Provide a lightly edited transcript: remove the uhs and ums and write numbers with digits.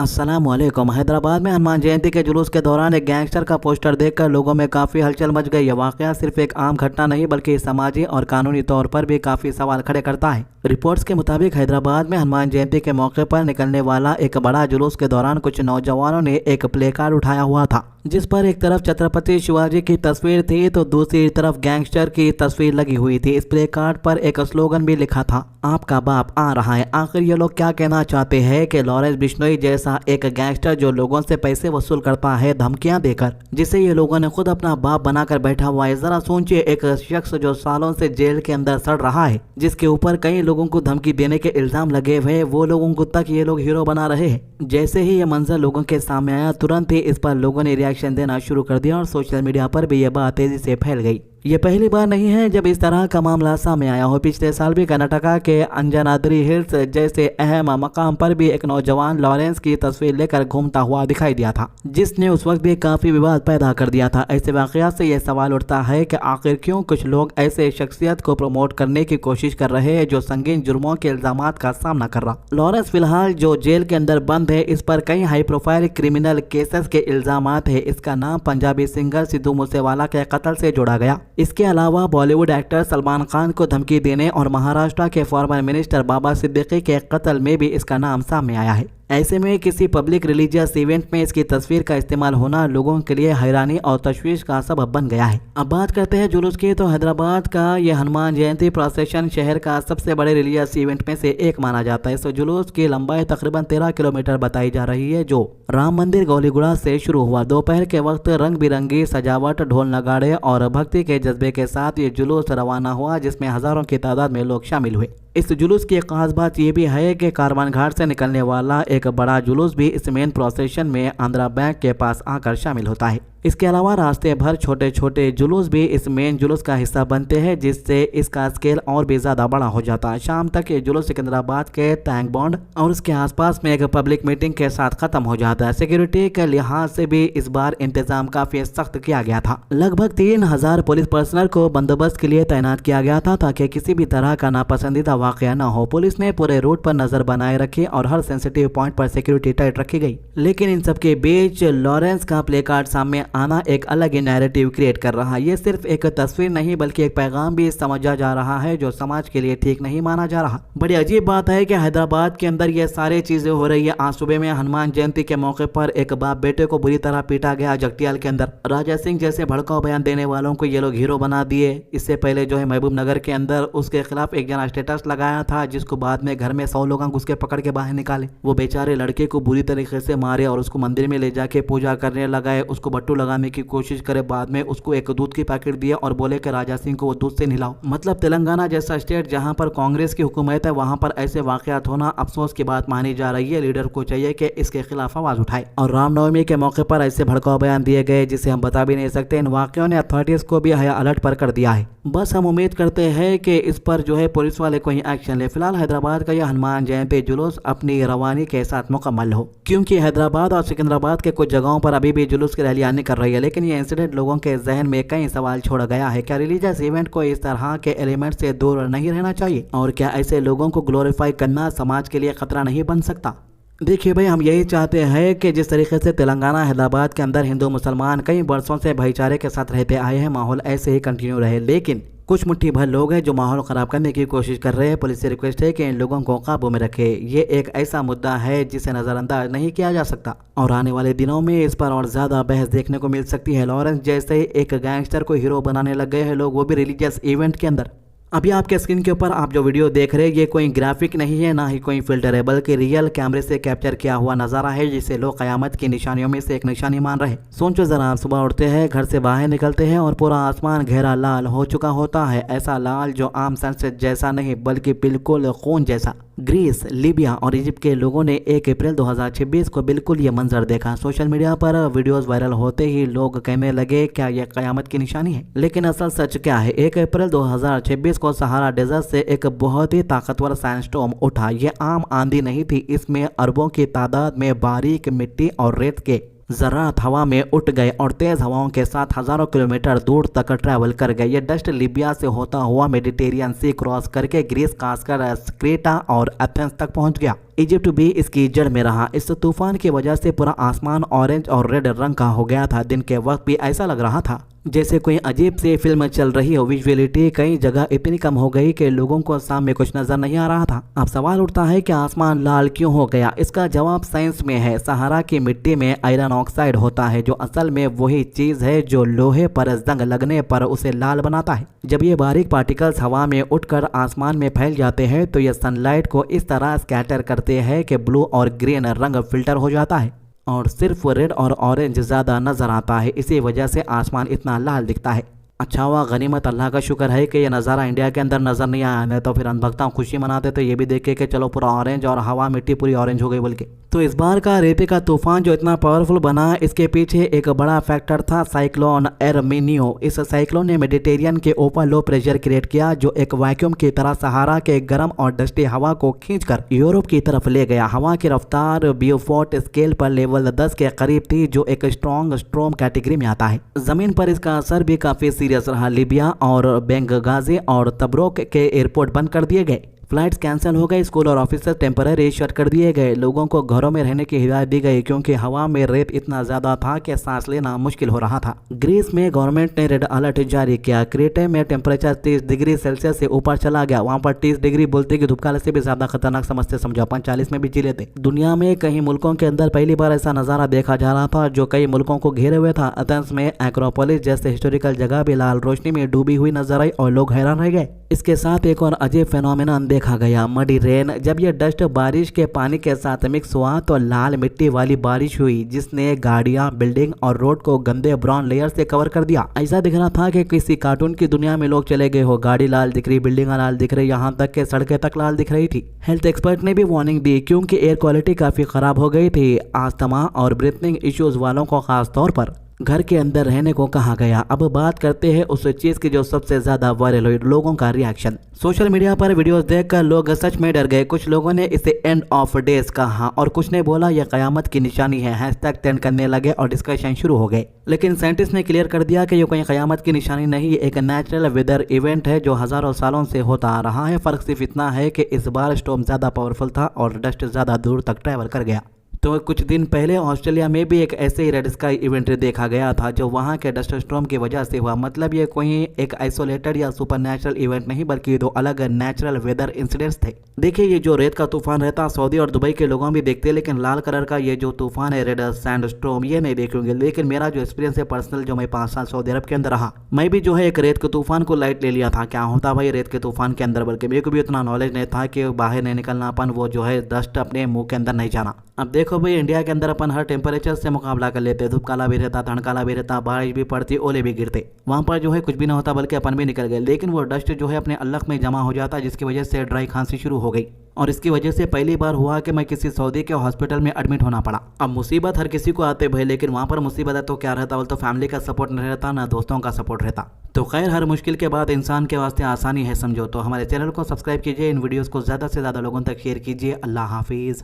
अस्सलामुअलैकुम। हैदराबाद में हनुमान जयंती के जुलूस के दौरान एक गैंगस्टर का पोस्टर देखकर लोगों में काफ़ी हलचल मच गई। यह वाकया सिर्फ एक आम घटना नहीं बल्कि समाजी और कानूनी तौर पर भी काफ़ी सवाल खड़े करता है। रिपोर्ट्स के मुताबिक हैदराबाद में हनुमान जयंती के मौके पर निकलने वाला एक बड़ा जुलूस के दौरान कुछ नौजवानों ने एक प्ले कार्ड उठाया हुआ था जिस पर एक तरफ छत्रपति शिवाजी की तस्वीर थी तो दूसरी तरफ गैंगस्टर की तस्वीर लगी हुई थी। इस प्ले कार्ड पर एक स्लोगन भी लिखा था, आपका बाप आ रहा है। आखिर ये लोग क्या कहना चाहते हैं कि लॉरेंस बिश्नोई जैसा एक गैंगस्टर जो लोगों से पैसे वसूल करता है धमकियां देकर, जिसे ये लोगों ने खुद अपना बाप बनाकर बैठा हुआ है। जरा सोचिए, एक शख्स जो सालों से जेल के अंदर सड़ रहा है, जिसके ऊपर कई लोगों को धमकी देने के इल्जाम लगे हुए, वो लोगों को तक ये लोग हीरो बना रहे हैं। जैसे ही ये मंजर लोगों के सामने आया, तुरंत ही इस पर लोगों ने रिएक्शन देना शुरू कर दिया और सोशल मीडिया पर भी ये बात तेजी से फैल गई। ये पहली बार नहीं है जब इस तरह का मामला सामने आया हो। पिछले साल भी कर्नाटका के अंजनाद्री हिल्स जैसे अहम मकाम पर भी एक नौजवान लॉरेंस की तस्वीर लेकर घूमता हुआ दिखाई दिया था, जिसने उस वक्त भी काफी विवाद पैदा कर दिया था। ऐसे वाकयात से यह सवाल उठता है कि आखिर क्यों कुछ लोग ऐसे शख्सियत को प्रमोट करने की कोशिश कर रहे हैं जो संगीन जुर्मों के इल्जामात का सामना कर रहा। लॉरेंस फिलहाल जो जेल के अंदर बंद है, इस पर कई हाई प्रोफाइल क्रिमिनल केसेस के इल्जामात है। इसका नाम पंजाबी सिंगर सिद्धू मूसेवाला के कत्ल से जोड़ा गया। इसके अलावा बॉलीवुड एक्टर सलमान खान को धमकी देने और महाराष्ट्र के फॉर्मर मिनिस्टर बाबा सिद्दीकी के कत्ल में भी इसका नाम सामने आया है। ऐसे में किसी पब्लिक रिलीजियस इवेंट में इसकी तस्वीर का इस्तेमाल होना लोगों के लिए हैरानी और तशवीश का सबब बन गया है। अब बात करते हैं जुलूस की, तो हैदराबाद का यह हनुमान जयंती प्रोसेशन शहर का सबसे बड़े रिलीजियस इवेंट में से एक माना जाता है। इस जुलूस की लंबाई तकरीबन 13 किलोमीटर बताई जा रही है, जो राम मंदिर गौलीगुड़ा से शुरू हुआ। दोपहर के वक्त रंग बिरंगी सजावट, ढोल नगाड़े और भक्ति के जज्बे के साथ ये जुलूस रवाना हुआ, जिसमें हजारों की तादाद में लोग शामिल हुए। इस जुलूस की एक खास बात यह भी है कि कारवान घाट से निकलने वाला एक बड़ा जुलूस भी इस मेन प्रोसेशन में आंध्रा बैंक के पास आकर शामिल होता है। इसके अलावा रास्ते भर छोटे छोटे जुलूस भी इस मेन जुलूस का हिस्सा बनते हैं, जिससे इसका स्केल और भी ज्यादा बड़ा हो जाता है। शाम तक ये जुलूस सिकंदराबाद के टैंक बॉन्ड और उसके आसपास में एक पब्लिक मीटिंग के साथ खत्म हो जाता है। सिक्योरिटी के लिहाज से भी इस बार इंतजाम काफी सख्त किया गया था। लगभग 3000 पुलिस पर्सनल को बंदोबस्त के लिए तैनात किया गया था ताकि किसी भी तरह का नापसंदीदा वाकया न हो। पुलिस ने पूरे रूट पर नजर बनाए रखी और हर सेंसिटिव पॉइंट पर सिक्योरिटी टाइट रखी गई। लेकिन इन सबके बीच लॉरेंस का प्ले कार्ड सामने आना एक अलग ही नैरेटिव क्रिएट कर रहा है। ये सिर्फ एक तस्वीर नहीं बल्कि एक पैगाम भी समझा जा रहा है जो समाज के लिए ठीक नहीं माना जा रहा। बड़ी अजीब बात है कि हैदराबाद के अंदर ये सारी चीजें हो रही है। आज सुबह में हनुमान जयंती के मौके पर एक बाप बेटे को बुरी तरह पीटा गया जगतियाल के अंदर। राजा सिंह जैसे भड़काऊ बयान देने वालों को ये लोग हीरो बना दिए। इससे पहले जो है महबूब नगर के अंदर उसके खिलाफ एक जना स्टेटस लगाया था, जिसको बाद में घर में 100 लोग घुस के पकड़ के बाहर निकाले। वो बेचारे लड़के को बुरी तरीके से मारे और उसको मंदिर में ले जाके पूजा करने लगाए, उसको बट्टू लगाने की कोशिश करे। बाद में उसको एक दूध की पैकेट दिया और बोले कि राजा सिंह को वो दूध से नहलाओ। मतलब तेलंगाना जैसा स्टेट जहां पर कांग्रेस की हुकूमत है, वहां पर ऐसे वाकयात होना अफसोस की बात मानी जा रही है। लीडर को चाहिए कि इसके खिलाफ आवाज उठाए। और रामनवमी के मौके पर ऐसे भड़काऊ बयान दिए गए जिसे हम बता भी नहीं सकते। इन वाकयों ने अथॉरिटीज को भी अलर्ट पर कर दिया है। बस हम उम्मीद करते हैं कि इस पर जो है पुलिस वाले कोई एक्शन ले। फिलहाल हैदराबाद का यह हनुमान जयंती जुलूस अपनी रवानी के साथ मुकम्मल हो, क्योंकि हैदराबाद और सिकंदराबाद के कुछ जगहों पर अभी भी जुलूस की रैलियां निकल रही है। लेकिन ये इंसिडेंट लोगों के जहन में कई सवाल छोड़ गया है। क्या रिलीजियस इवेंट को इस तरह के एलिमेंट से दूर नहीं रहना चाहिए? और क्या ऐसे लोगों को ग्लोरीफाई करना समाज के लिए खतरा नहीं बन सकता? देखिए भाई, हम यही चाहते हैं कि जिस तरीके से तेलंगाना हैदराबाद के अंदर हिंदू मुसलमान कई वर्षों से भाईचारे के साथ रहते आए हैं, माहौल ऐसे ही कंटिन्यू रहे। लेकिन कुछ मुट्ठी भर लोग हैं जो माहौल खराब करने की कोशिश कर रहे हैं। पुलिस से रिक्वेस्ट है कि इन लोगों को काबू में रखे। ये एक ऐसा मुद्दा है जिसे नजरअंदाज नहीं किया जा सकता और आने वाले दिनों में इस पर और ज्यादा बहस देखने को मिल सकती है। लॉरेंस जैसे एक गैंगस्टर को हीरो बनाने लग गए हैं लोग, वो भी रिलीजियस इवेंट के अंदर। अभी आपके स्क्रीन के ऊपर आप जो वीडियो देख रहे हैं, ये कोई ग्राफिक नहीं है, ना ही कोई फिल्टर है, बल्कि रियल कैमरे से कैप्चर किया हुआ नज़ारा है, जिसे लोग क़यामत की निशानियों में से एक निशानी मान रहे। सोचो जरा, सुबह उठते हैं, घर से बाहर निकलते हैं और पूरा आसमान गहरा लाल हो चुका होता है। ऐसा लाल जो आम सनसेट जैसा नहीं बल्कि बिल्कुल खून जैसा। ग्रीस, लीबिया और इजिप्ट के लोगों ने 1 अप्रैल 2026 को बिल्कुल ये मंजर देखा। सोशल मीडिया पर वीडियोस वायरल होते ही लोग कहने लगे क्या यह क़यामत की निशानी है? लेकिन असल सच क्या है? 1 अप्रैल 2026 को सहारा डेजर्ट से एक बहुत ही ताकतवर सैंडस्टॉर्म उठा। ये आम आंधी नहीं थी, इसमें अरबों की तादाद में बारीक मिट्टी और रेत के ज़रात हवा में उठ गए और तेज़ हवाओं के साथ हज़ारों किलोमीटर दूर तक ट्रैवल कर गए। ये डस्ट लीबिया से होता हुआ मेडिटेरियन सी क्रॉस करके ग्रीस, खासकर क्रेटा और एथेंस तक पहुंच गया। इजिप्ट भी इसकी जड़ में रहा। इस तूफान की वजह से पूरा आसमान ऑरेंज और रेड रंग का हो गया था। दिन के वक्त भी ऐसा लग रहा था जैसे कोई अजीब सी फिल्म चल रही हो। विजुअलिटी कई जगह इतनी कम हो गई कि लोगों को सामने कुछ नजर नहीं आ रहा था। अब सवाल उठता है कि आसमान लाल क्यों हो गया। इसका जवाब साइंस में है। सहारा की मिट्टी में आयरन ऑक्साइड होता है जो असल में वही चीज है जो लोहे पर जंग लगने पर उसे लाल बनाता है। जब ये बारीक पार्टिकल्स हवा में उठकर आसमान में फैल जाते हैं तो ये सनलाइट को इस तरह स्कैटर करते हैं कि ब्लू और ग्रीन रंग फिल्टर हो जाता है और सिर्फ रेड और ऑरेंज ज़्यादा नज़र आता है। इसी वजह से आसमान इतना लाल दिखता है। अच्छा हुआ, गनीमत, अल्लाह का शुक्र है कि ये नज़ारा इंडिया के अंदर नज़र नहीं आया, नहीं तो फिर अनभक्ता खुशी मनाते तो ये भी देखे कि चलो पूरा ऑरेंज और हवा मिट्टी पूरी ऑरेंज हो गई बोल के। तो इस बार का रेपे का तूफान जो इतना पावरफुल बना, इसके पीछे एक बड़ा फैक्टर था साइक्लोन एरमिनियो। इस साइक्लोन ने मेडिटेरियन के ऊपर लो प्रेशर क्रिएट किया जो एक वैक्यूम की तरह सहारा के गर्म और डस्टी हवा को खींचकर यूरोप की तरफ ले गया। हवा की रफ्तार ब्यूफोर्ट स्केल पर लेवल 10 के करीब थी जो एक स्ट्रॉन्ग स्ट्रोम कैटेगरी में आता है। जमीन पर इसका असर भी काफी सीरियस रहा। लीबिया और बेंगाजी और तब्रोक के एयरपोर्ट बंद कर दिए गए। फ्लाइट्स कैंसिल हो गए। स्कूल और ऑफिस टेम्पररी शट कर दिए गए। लोगों को घरों में रहने की हिदायत दी गई क्योंकि हवा में रेत इतना ज्यादा था कि सांस लेना मुश्किल हो रहा था। ग्रीस में गवर्नमेंट ने रेड अलर्ट जारी किया। क्रेटे में टेम्परेचर 30 डिग्री सेल्सियस से ऊपर चला गया। वहां पर 30 डिग्री बोलते कि धूपकाल से भी ज्यादा खतरनाक समझते, समझो 45 में भी जी लेते। दुनिया में कई मुल्कों के अंदर पहली बार ऐसा नजारा देखा जा रहा था जो कई मुल्कों को घेरे हुए था। एथेंस में एक्रोपोलिस जैसे हिस्टोरिकल जगह भी लाल रोशनी में डूबी हुई नजर आई और लोग हैरान रह गए। इसके साथ एक और अजीब फेनोमेनन देखा गया, मडी रेन। जब ये डस्ट बारिश के पानी के साथ मिक्स हुआ तो लाल मिट्टी वाली बारिश हुई जिसने गाड़ियां, बिल्डिंग और रोड को गंदे ब्राउन लेयर से कवर कर दिया। ऐसा दिख रहा था कि किसी कार्टून की दुनिया में लोग चले गए हो। गाड़ी लाल दिख रही, बिल्डिंग लाल दिख रही, यहाँ तक के सड़कें तक लाल दिख रही थी। हेल्थ एक्सपर्ट ने भी वार्निंग दी क्योंकि एयर क्वालिटी काफी खराब हो गई थी। अस्थमा और ब्रीथिंग इश्यूज वालों को खास तौर पर घर के अंदर रहने को कहा गया। अब बात करते हैं उस चीज की जो सबसे ज्यादा वायरल हुई, लोगों का रिएक्शन। सोशल मीडिया पर वीडियोस देखकर लोग सच में डर गए। कुछ लोगों ने इसे एंड ऑफ डेज कहा और कुछ ने बोला यह कयामत की निशानी है। हैशटैग ट्रेंड करने लगे और डिस्कशन शुरू हो गए। लेकिन साइंटिस्ट ने क्लियर कर दिया कि ये कोई कयामत की निशानी नहीं, एक नेचुरल वेदर इवेंट है जो हजारों सालों से होता आ रहा है। फर्क सिर्फ इतना है कि इस बार स्टॉर्म ज्यादा पावरफुल था और डस्ट ज्यादा दूर तक ट्रैवल कर गया। तो कुछ दिन पहले ऑस्ट्रेलिया में भी एक ऐसे ही रेड स्काई इवेंट देखा गया था जो वहां के डस्ट स्टॉर्म की वजह से हुआ। मतलब ये कोई एक आइसोलेटेड या सुपरनेचुरल इवेंट नहीं बल्कि दो अलग नेचुरल वेदर इंसिडेंट्स थे। देखिए, ये जो रेत का तूफान रहता सऊदी और दुबई के लोगों भी देखते, लेकिन लाल कलर का ये जो तूफान है रेड सैंड स्टॉर्म ये नहीं देखेंगे। लेकिन मेरा जो एक्सपीरियंस है पर्सनल, जो मैं 5 साल सऊदी अरब के अंदर रहा, मैं भी जो है एक रेत के तूफान को लाइट ले लिया था। क्या होता भाई रेत के तूफान के अंदर, बल्कि मेरे को भी उतना नॉलेज नहीं था कि बाहर नहीं निकलना, अपन वो जो है डस्ट अपने मुंह के अंदर नहीं जाना। अब देखो भाई, इंडिया के अंदर अपन हर टेम्परेचर से मुकाबला कर लेते। धूप काला भी रहता, ठंड काला भी रहता, बारिश भी पड़ती, ओले भी गिरते। वहां पर जो है कुछ भी ना होता बल्कि अपन भी निकल गए। लेकिन वो डस्ट जो है अपने अलग में जमा हो जाता जिसकी वजह से ड्राई खांसी शुरू हो गई और इसकी वजह से पहली बार हुआ कि मैं किसी सऊदी के हॉस्पिटल में एडमिट होना पड़ा। अब मुसीबत हर किसी को आते भाई, लेकिन वहां पर मुसीबत है तो क्या रहता, बोल तो फैमिली का सपोर्ट नहीं रहता, ना दोस्तों का सपोर्ट रहता। तो खैर, हर मुश्किल के बाद इंसान के वास्ते आसानी है समझो। तो हमारे चैनल को सब्सक्राइब कीजिए, इन वीडियोस को ज़्यादा से ज़्यादा लोगों तक शेयर कीजिए। अल्लाह हाफिज़।